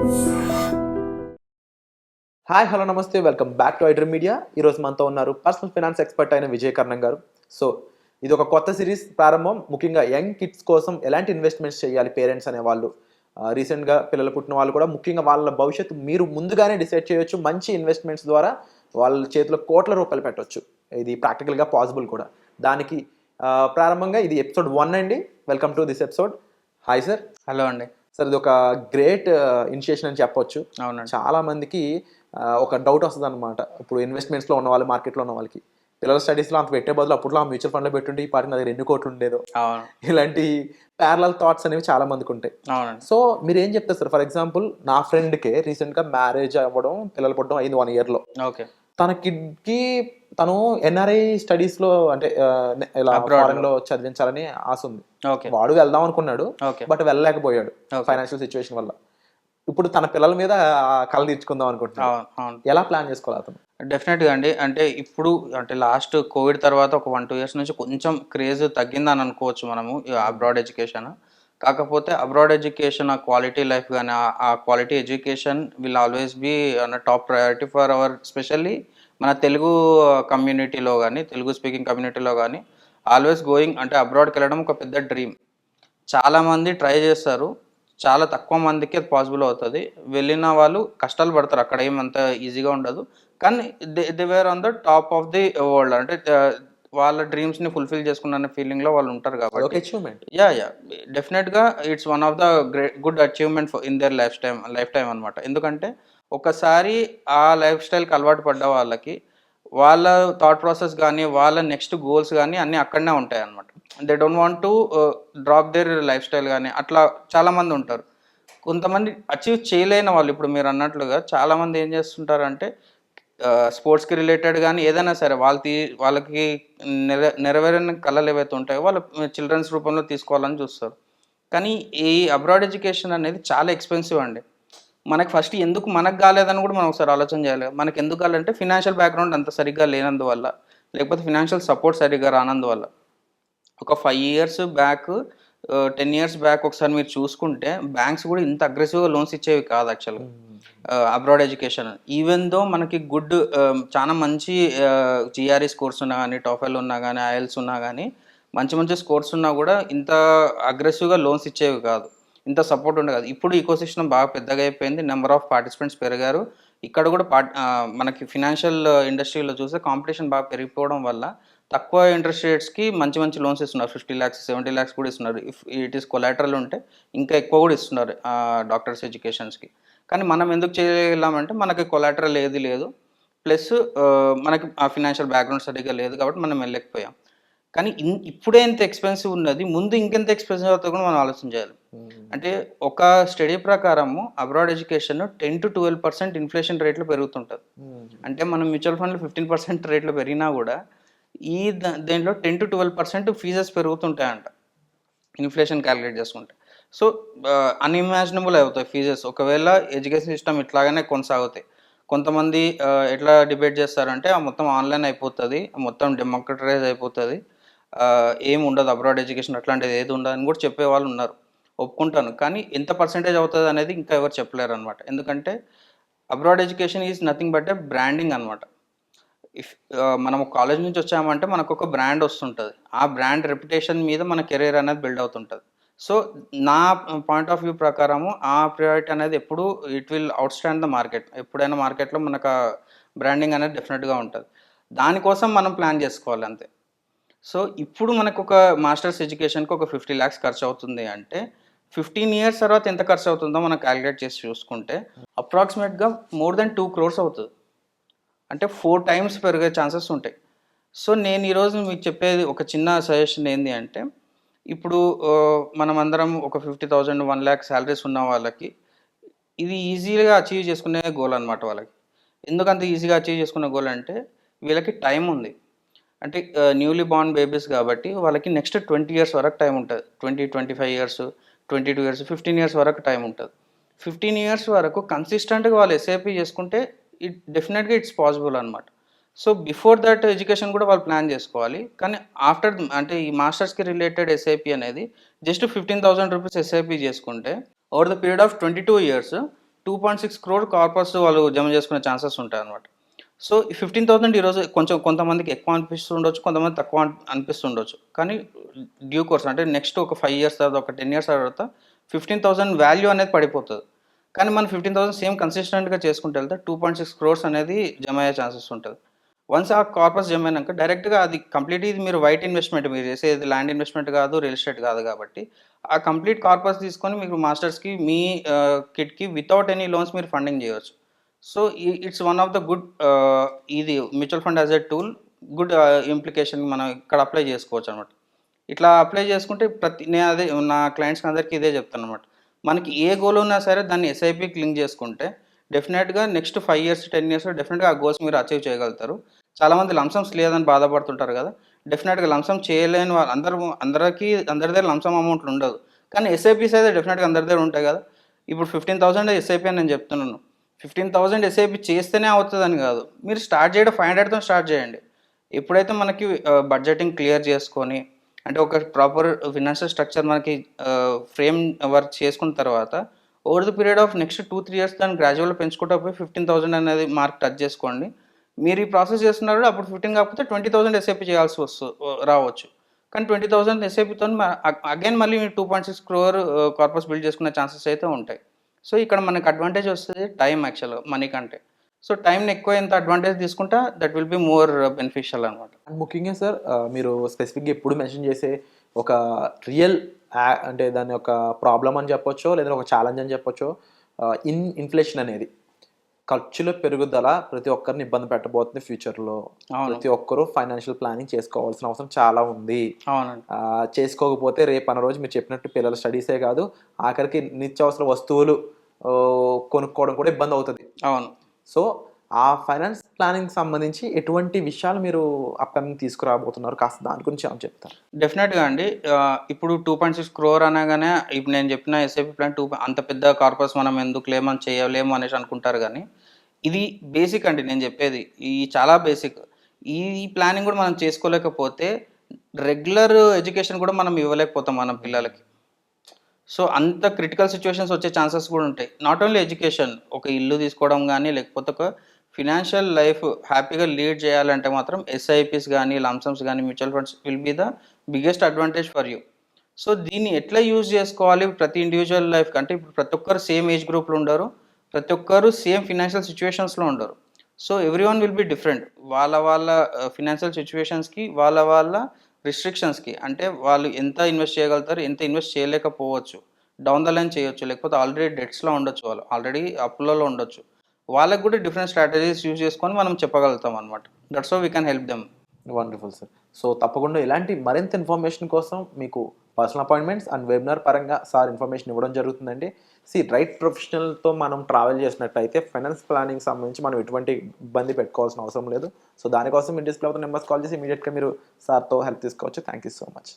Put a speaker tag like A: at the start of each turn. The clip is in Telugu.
A: హాయ్ హలో నమస్తే welcome back to iDream media. ఈరోజు మనతో ఉన్నారు పర్సనల్ ఫైనాన్స్ ఎక్స్పర్ట్ అయిన విజయ్ కర్ణం గారు. సో ఇది ఒక కొత్త సిరీస్ ప్రారంభం. ముఖ్యంగా యంగ్ కిడ్స్ కోసం ఎలాంటి ఇన్వెస్ట్మెంట్స్ చేయాలి పేరెంట్స్ అనేవాళ్ళు, రీసెంట్గా పిల్లలు పుట్టిన వాళ్ళు కూడా ముఖ్యంగా వాళ్ళ భవిష్యత్తు మీరు ముందుగానే డిసైడ్ చేయొచ్చు. మంచి ఇన్వెస్ట్మెంట్స్ ద్వారా వాళ్ళ చేతిలో కోట్ల రూపాయలు పెట్టవచ్చు. ఇది ప్రాక్టికల్గా పాసిబుల్ కూడా. దానికి ప్రారంభంగా ఇది ఎపిసోడ్ 1 అండి. Welcome to this episode. Hi sir.
B: Hello అండి.
A: సార్ ఇది ఒక గ్రేట్ ఇనిషియేషన్ అని చెప్పొచ్చు.
B: అవునండి.
A: చాలా మందికి ఒక డౌట్ వస్తుంది అనమాట. ఇప్పుడు ఇన్వెస్ట్మెంట్స్లో ఉన్న వాళ్ళు, మార్కెట్లో ఉన్న వాళ్ళకి పిల్లల స్టడీస్లో అంత పెట్టే బదులు అప్పట్లో ఆ మ్యూచువల్ ఫండ్లో పెట్టుంటే ఈ పాటికి నా దగ్గర ఎన్ని కోట్లు ఉండేదో.
B: అవును.
A: ఇలాంటి ప్యారలల్ థాట్స్ అనేవి చాలా మందికి ఉంటాయి.
B: అవునండి.
A: సో మీరు ఏం చెప్తారు సార్? ఫర్ ఎగ్జాంపుల్ నా ఫ్రెండ్కే రీసెంట్గా మ్యారేజ్ అవ్వడం, పిల్లలు పుట్టడం అయింది 1 yearలో.
B: ఓకే.
A: తన కిడ్కి తను ఎన్ఆర్ఐ స్టడీస్లో అంటే ఇలా ఫారెన్లో చదివించాలని ఆశ ఉంది.
B: ఓకే.
A: వాడు వెళ్దాం అనుకున్నాడు,
B: ఓకే.
A: బట్ వెళ్ళలేకపోయాడు
B: Okay.
A: ఫైనాన్షియల్ సిచ్యువేషన్ వల్ల. ఇప్పుడు తన పిల్లల మీద కళ తీర్చుకుందాం అనుకుంటున్నాడు.
B: అవును. అవును.
A: ఎలా ప్లాన్ చేసుకోవాలి అతను?
B: డెఫినెట్గా అండి. అంటే ఇప్పుడు అంటే లాస్ట్ కోవిడ్ తర్వాత ఒక 1-2 years నుంచి కొంచెం క్రేజ్ తగ్గిందని అనుకోవచ్చు మనము అబ్రాడ్ ఎడ్యుకేషన్. కాకపోతే అబ్రాడ్ ఎడ్యుకేషన్, ఆ క్వాలిటీ లైఫ్ కానీ ఆ quality education will always be అన్న top priority for our specially మన తెలుగు కమ్యూనిటీలో కానీ, తెలుగు స్పీకింగ్ కమ్యూనిటీలో కానీ ఆల్వేస్ గోయింగ్ అంటే అబ్రాడ్కి వెళ్ళడం ఒక పెద్ద డ్రీమ్. చాలామంది ట్రై చేస్తారు, చాలా తక్కువ మందికి అది పాసిబుల్ అవుతుంది. వెళ్ళిన వాళ్ళు కష్టాలు పడతారు, అక్కడ ఏమంత ఈజీగా ఉండదు. కానీ they were on the top of the world. అంటే వాళ్ళ డ్రీమ్స్ని ఫుల్ఫిల్ చేసుకున్న ఫీలింగ్లో వాళ్ళు ఉంటారు కాబట్టి యా డెఫినెట్గా it's one of the good achievement in their life time అనమాట. ఎందుకంటే ఒకసారి ఆ లైఫ్ స్టైల్కి అలవాటు పడ్డ వాళ్ళకి వాళ్ళ థాట్ ప్రాసెస్ కానీ, వాళ్ళ నెక్స్ట్ గోల్స్ కానీ అన్నీ అక్కడనే ఉంటాయి అనమాట. They don't want to drop their life style కానీ, అట్లా చాలామంది ఉంటారు. కొంతమంది అచీవ్ చేయలేని వాళ్ళు, ఇప్పుడు మీరు అన్నట్లుగా చాలామంది ఏం చేస్తుంటారంటే స్పోర్ట్స్కి రిలేటెడ్ కానీ ఏదైనా సరే వాళ్ళకి నెరవేరని కళలు ఏవైతే ఉంటాయో వాళ్ళ చిల్డ్రన్స్ రూపంలో తీసుకోవాలని చూస్తారు. కానీ ఈ అబ్రాడ్ ఎడ్యుకేషన్ అనేది చాలా ఎక్స్పెన్సివ్ అండి. మనకు ఫస్ట్ ఎందుకు మనకు కాలేదని కూడా మనం ఒకసారి ఆలోచన చేయాలి. మనకు ఎందుకు కావాలంటే ఫినాన్షియల్ బ్యాక్గ్రౌండ్ అంత సరిగ్గా లేనందువల్ల, లేకపోతే ఫినాన్షియల్ సపోర్ట్ సరిగ్గా రానందువల్ల. ఒక 5 years బ్యాక్, 10 years బ్యాక్ ఒకసారి మీరు చూసుకుంటే బ్యాంక్స్ కూడా ఇంత అగ్రెసివ్గా లోన్స్ ఇచ్చేవి కాదు యాక్చువల్గా అబ్రాడ్ ఎడ్యుకేషన్. ఈవెన్ దో మనకి గుడ్ చాలా మంచి జిఆర్ఈ స్కోర్స్ ఉన్నా కానీ, టోఫెల్ ఉన్నా కానీ, ఐఎల్స్ ఉన్నా కానీ, మంచి మంచి స్కోర్స్ ఉన్నా కూడా ఇంత అగ్రెసివ్గా లోన్స్ ఇచ్చేవి కాదు, ఇంత సపోర్ట్ ఉండే కాదు. ఇప్పుడు ఈకోసిస్టమ్ బాగా పెద్దగా అయిపోయింది, నెంబర్ ఆఫ్ పార్టిసిపెంట్స్ పెరిగారు. ఇక్కడ కూడా మనకి ఫినాన్షియల్ ఇండస్ట్రీలో చూస్తే కాంపిటీషన్ బాగా పెరిగిపోవడం వల్ల తక్కువ ఇంట్రెస్ట్ రేట్స్కి మంచి మంచి లోన్స్ ఇస్తున్నారు. 50 lakhs 70 lakhs కూడా ఇస్తున్నారు. ఇఫ్ ఇట్ ఈస్ కొలాటరల్ ఉంటే ఇంకా ఎక్కువ కూడా ఇస్తున్నారు డాక్టర్స్ ఎడ్యుకేషన్స్కి. కానీ మనం ఎందుకు చేయగలామంటే మనకి కొలాటరల్ ఏది లేదు, ప్లస్ మనకి ఆ ఫినాన్షియల్ బ్యాక్గ్రౌండ్ సరిగ్గా లేదు కాబట్టి మనం వెళ్ళలేకపోయాం. కానీ ఇప్పుడే ఎంత ఎక్స్పెన్సివ్ ఉన్నది, ముందు ఇంకెంత ఎక్స్పెన్సివ్ అవుతుందో కూడా మనం ఆలోచించాలి. అంటే ఒక స్టడీ ప్రకారము అబ్రాడ్ ఎడ్యుకేషన్ 10 to 12% ఇన్ఫ్లేషన్ రేట్లో పెరుగుతుంటుంది. అంటే మనం మ్యూచువల్ ఫండ్లు 15% రేట్లో పెరిగినా కూడా దేంట్లో 10 to 12% ఫీజెస్ పెరుగుతుంటాయంట ఇన్ఫ్లేషన్ క్యాలిక్యులేట్ చేసుకుంటే. సో అన్ఇమాజినబుల్ అవుతాయి ఫీజెస్ ఒకవేళ ఎడ్యుకేషన్ సిస్టమ్ ఇట్లాగానే కొనసాగుతాయి. కొంతమంది ఎట్లా డిబేట్ చేస్తారంటే మొత్తం ఆన్లైన్ అయిపోతుంది, మొత్తం డెమోక్రటైజ్ అయిపోతుంది, ఏమి ఉండదు అబ్రాడ్ ఎడ్యుకేషన్ అట్లాంటిది ఏది ఉండదు అని కూడా చెప్పే వాళ్ళు ఉన్నారు. ఒప్పుకుంటాను. కానీ ఎంత పర్సెంటేజ్ అవుతుంది అనేది ఇంకా ఎవరు చెప్పలేరు అనమాట. ఎందుకంటే abroad education is nothing but A branding అనమాట. మనం కాలేజ్ నుంచి వచ్చామంటే మనకు ఒక బ్రాండ్ వస్తుంటుంది, ఆ బ్రాండ్ రెప్యుటేషన్ మీద మన కెరీర్ అనేది బిల్డ్ అవుతుంటుంది. సో నా పాయింట్ ఆఫ్ వ్యూ ప్రకారము ఆ ప్రియారిటీ అనేది ఎప్పుడు it will out stand the market. ఎప్పుడైనా మార్కెట్లో మనకు ఆ బ్రాండింగ్ అనేది డెఫినెట్గా ఉంటుంది. దానికోసం మనం ప్లాన్ చేసుకోవాలి అంతే. సో ఇప్పుడు మనకు ఒక మాస్టర్స్ ఎడ్యుకేషన్కి ఒక 50 lakhs ఖర్చు అవుతుంది అంటే 15 years తర్వాత ఎంత ఖర్చు అవుతుందో మనం క్యాలిక్యులేట్ చేసి చూసుకుంటే అప్రాక్సిమేట్గా మోర్ దెన్ 2 crores అవుతుంది. అంటే 4 times పెరిగే ఛాన్సెస్ ఉంటాయి. సో నేను ఈరోజు మీకు చెప్పేది ఒక చిన్న సజెషన్ ఏంటి అంటే, ఇప్పుడు మనమందరం ఒక 50,000 1 lakh శాలరీస్ ఉన్న వాళ్ళకి ఇది ఈజీగా అచీవ్ చేసుకునే గోల్ అనమాట వాళ్ళకి. ఎందుకంత ఈజీగా అచీవ్ చేసుకునే గోల్ అంటే వీళ్ళకి టైం ఉంది. అంటే న్యూలీ బార్న్ బేబీస్ కాబట్టి వాళ్ళకి నెక్స్ట్ 20 years వరకు టైం ఉంటుంది. 25 years 22 years 15 years వరకు టైం ఉంటుంది. 15 years వరకు కన్సిస్టెంట్గా వాళ్ళు ఎస్ఐపి చేసుకుంటే డెఫినెట్గా ఇట్స్ పాసిబుల్ అనమాట. సో బిఫోర్ దట్ ఎడ్యుకేషన్ కూడా వాళ్ళు ప్లాన్ చేసుకోవాలి. కానీ ఆఫ్టర్ అంటే ఈ మాస్టర్స్కి రిలేటెడ్ ఎస్ఐపి అనేది జస్ట్ 15,000 rupees ఎస్ఐపి చేసుకుంటే over the period of 22 years 2.6 crore corpus వాళ్ళు జమ చేసుకునే ఛాన్సెస్ ఉంటాయి అనమాట. సో, ఈ 15,000 ఈరోజు కొంచెం కొంతమందికి ఎక్కువ అనిపిస్తుండొచ్చు, కొంతమంది తక్కువ అనిపిస్తుండొచ్చు. కానీ డ్యూ కోర్స్ అంటే నెక్స్ట్ ఒక 5 ఇయర్స్ తర్వాత, ఒక 10 ఇయర్స్ తర్వాత 15,000 వాల్యూ అనేది పడిపోతది. కానీ మనం 15,000 సేమ్ కన్సిస్టెంట్‌గా చేసుకుంటూ వెళ్తే 2.6 క్రోర్స్ అనేది జమ అయ్యే ఛాన్సెస్ ఉంటది. వన్స్ ఆ కార్పస్ జమ అయినాక డైరెక్ట్‌గా అది కంప్లీట్‌గా ఇది మీరు వైట్ ఇన్వెస్ట్‌మెంట్ మీరు చేసేది ల్యాండ్ ఇన్వెస్ట్‌మెంట్ కాదు, రియల్ ఎస్టేట్ కాదు కాబట్టి, ఆ కంప్లీట్ కార్పస్ తీసుకొని మీకు మాస్టర్స్‌కి మీ కిడ్‌కి వితౌట్ ఎనీ లోన్స్ మీరు ఫండింగ్ చేయొచ్చు. So, it's one of the good ఇది mutual fund as a tool good implication మనం ఇక్కడ అప్లై చేసుకోవచ్చనమాట. ఇట్లా అప్లై చేసుకుంటే నేను అదే నా క్లయింట్స్‌కి అందరికీ ఇదే చెప్తాననమాట. మనకి ఏ గోల్ ఉన్నా సరే దాన్ని ఎస్ఐపికి లింక్ చేసుకుంటే డెఫినెట్‌గా నెక్స్ట్ 5 ఇయర్స్, 10 ఇయర్స్‌లో డెఫినెట్‌గా ఆ గోల్స్ మీరు అచీవ్ చేయగలుగుతారు. చాలామంది లంసమ్స్ లేదని బాధపడుతుంటారు కదా! డెఫినెట్‌గా లంసమ్ చేయలేని వాళ్ళు అందరి దగ్గర లంసమ్ అమౌంట్లు ఉండదు. కానీ ఎస్ఐపీస్ అయితే డెఫినెట్‌గా అందరి దగ్గర ఉంటాయి కదా! ఇప్పుడు 15,000 ఎస్ఐపి అని నేను చెప్తున్నాను. 15,000 ఎస్ఐపి చేస్తేనే అవుతదని కాదు. మీరు స్టార్ట్ చేయడం 500తో స్టార్ట్ చేయండి. ఎప్పుడైతే మనకి బడ్జెటింగ్ క్లియర్ చేసుకొని అంటే ఒక ప్రాపర్ ఫినాన్షియల్ స్ట్రక్చర్ మనకి ఫ్రేమ్ వర్క్ చేసుకున్న తర్వాత over the period of next 2, 3 years దాన్ని గ్రాడ్యువల్‌గా పెంచుకుంటూ పోయి 15,000 అనేది మార్క్ టచ్ చేసుకోండి. మీరు ఈ ప్రాసెస్ చేస్తున్నారు అప్పుడు 15 కాకపోతే 20,000 ఎస్ఐపి చేయాల్సి రావచ్చు. కానీ 20,000 ఎస్ఐపితోని అగైన్ మళ్ళీ మీరు 2.6 క్రోర్ కార్పస్ బిల్డ్ చేసుకునే ఛాన్సెస్ అయితే ఉంటాయి. సో, ఇక్కడ మనకు అడ్వాంటేజ్ వస్తది టైమ్ యాక్చువల్‌గా మనీ కంటే. సో, టైమ్‌ని ఎక్కువ ఎంత అడ్వాంటేజ్ తీసుకుంటా that will be more beneficial అనమాట.
A: అండ్ ముఖ్యంగా సార్ మీరు స్పెసిఫిక్‌గా ఎప్పుడు మెన్షన్ చేసే ఒక రియల్ అంటే దాని యొక్క ప్రాబ్లమ్ అని చెప్పొచ్చో, లేదా ఒక ఛాలెంజ్ అని చెప్పొచ్చో ఇన్‌ఫ్లేషన్ అనేది. ఖర్చుల పెరుగుదల ప్రతి ఒక్కరిని ఇబ్బంది పెట్టబోతుంది ఫ్యూచర్‌లో.
B: అవును.
A: ప్రతి ఒక్కరు ఫైనాన్షియల్ ప్లానింగ్ చేసుకోవాల్సిన అవసరం చాలా ఉంది.
B: అవునండి.
A: చేసుకోకపోతే రేపన్న రోజు మీరు చెప్పినట్టు పిల్లల స్టడీసే కాదు, ఆఖరికి నిత్యావసర వస్తువులు కొనుక్కోవడం కూడా ఇబ్బందవుతది.
B: అవును.
A: సో, ఆ ఫైనాన్స్ ప్లానింగ్‌కి సంబంధించి ఎటువంటి విషయాలు మీరు అప్‌కమింగ్ తీసుకురాబోతున్నారు? కాస్త దాని గురించి ఏమైనా చెప్తారా?
B: డెఫినెట్‌గా అండి. ఇప్పుడు 2.6 క్రోర్ అనగానే ఇప్పుడు నేను చెప్పిన ఎస్ఐపి ప్లాన్ అంత పెద్ద కార్పస్ మనం ఎందుకులే మనం చేయలేము అనేసి అనుకుంటారు గానీ, ఇది బేసిక్ అండి నేను చెప్పేది. చాలా బేసిక్. ఈ ప్లానింగ్ కూడా మనం చేసుకోలేకపోతే రెగ్యులర్ ఎడ్యుకేషన్ కూడా మనం ఇవ్వలేకపోతాం మన పిల్లలకి. సో, అంత క్రిటికల్ సిట్యుయేషన్స్ వచ్చే ఛాన్సెస్ కూడా ఉంటాయి. నాట్ ఓన్లీ ఎడ్యుకేషన్ ఒక ఇల్లు తీసుకోవడం గానీ, లేకపోతే ఒక ఫినాన్షియల్ లైఫ్ హ్యాపీగా లీడ్ చేయాలంటే మాత్రం ఎస్ఐపీస్ గానీ, లంసమ్స్ గానీ, mutual funds will be the biggest advantage for you. So, దీన్ని ఎట్లా యూజ్ చేసుకోవాలి ప్రతి ఇండివిడ్యువల్ లైఫ్‌కి అంటే ఇప్పుడు ప్రతి ఒక్కరు సేమ్ ఏజ్ గ్రూప్‌లో ఉండరు. ప్రతి ఒక్కరు సేమ్ ఫినాన్షియల్ సిట్యుయేషన్స్‌లో ఉండరు. So, everyone will be different. వాళ్ళ ఫినాన్షియల్ సిట్యుయేషన్స్‌కి, వాళ్ళ రిస్ట్రిక్షన్స్‌కి అంటే వాళ్ళు ఎంత ఇన్వెస్ట్ చేయగలుగుతారు, ఎంత ఇన్వెస్ట్ చేయలేకపోవచ్చు. డౌన్ ద లైన్ చేయొచ్చు. లేకపోతే ఆల్రెడీ డెట్స్‌లో ఉండొచ్చు వాళ్ళు. ఆల్రెడీ అప్పులలో ఉండొచ్చు. వాళ్ళకి కూడా డిఫరెంట్ స్ట్రాటజీస్ యూజ్ చేసుకొని మనం చెప్పగలుగుతాం అనమాట. That's how we can help them.
A: Wonderful sir. So, తప్పకుండా ఇలాంటి మరింత ఇన్ఫర్మేషన్ కోసం మీకు పర్సనల్ అపాయింట్మెంట్స్ అండ్ వెబినార్ పరంగా సార్ ఇన్ఫర్మేషన్ ఇవ్వడం జరుగుతుందండి. రైట్ ప్రొఫెషనల్‌తో మనం ట్రావెల్ చేసినట్టయితే ఫైనాన్స్ ప్లానింగ్‌కి సంబంధించి మనం ఎటువంటి ఇబ్బంది పెట్టుకోవాల్సిన అవసరం లేదు. సో, దానికోసం మీరు డిస్‌ప్లే అవుతున్న నంబర్స్ కాల్ చేసి ఇమ్మీడియేట్‌గా మీరు సార్‌తో హెల్ప్ తీసుకోవచ్చు. Thank you so much.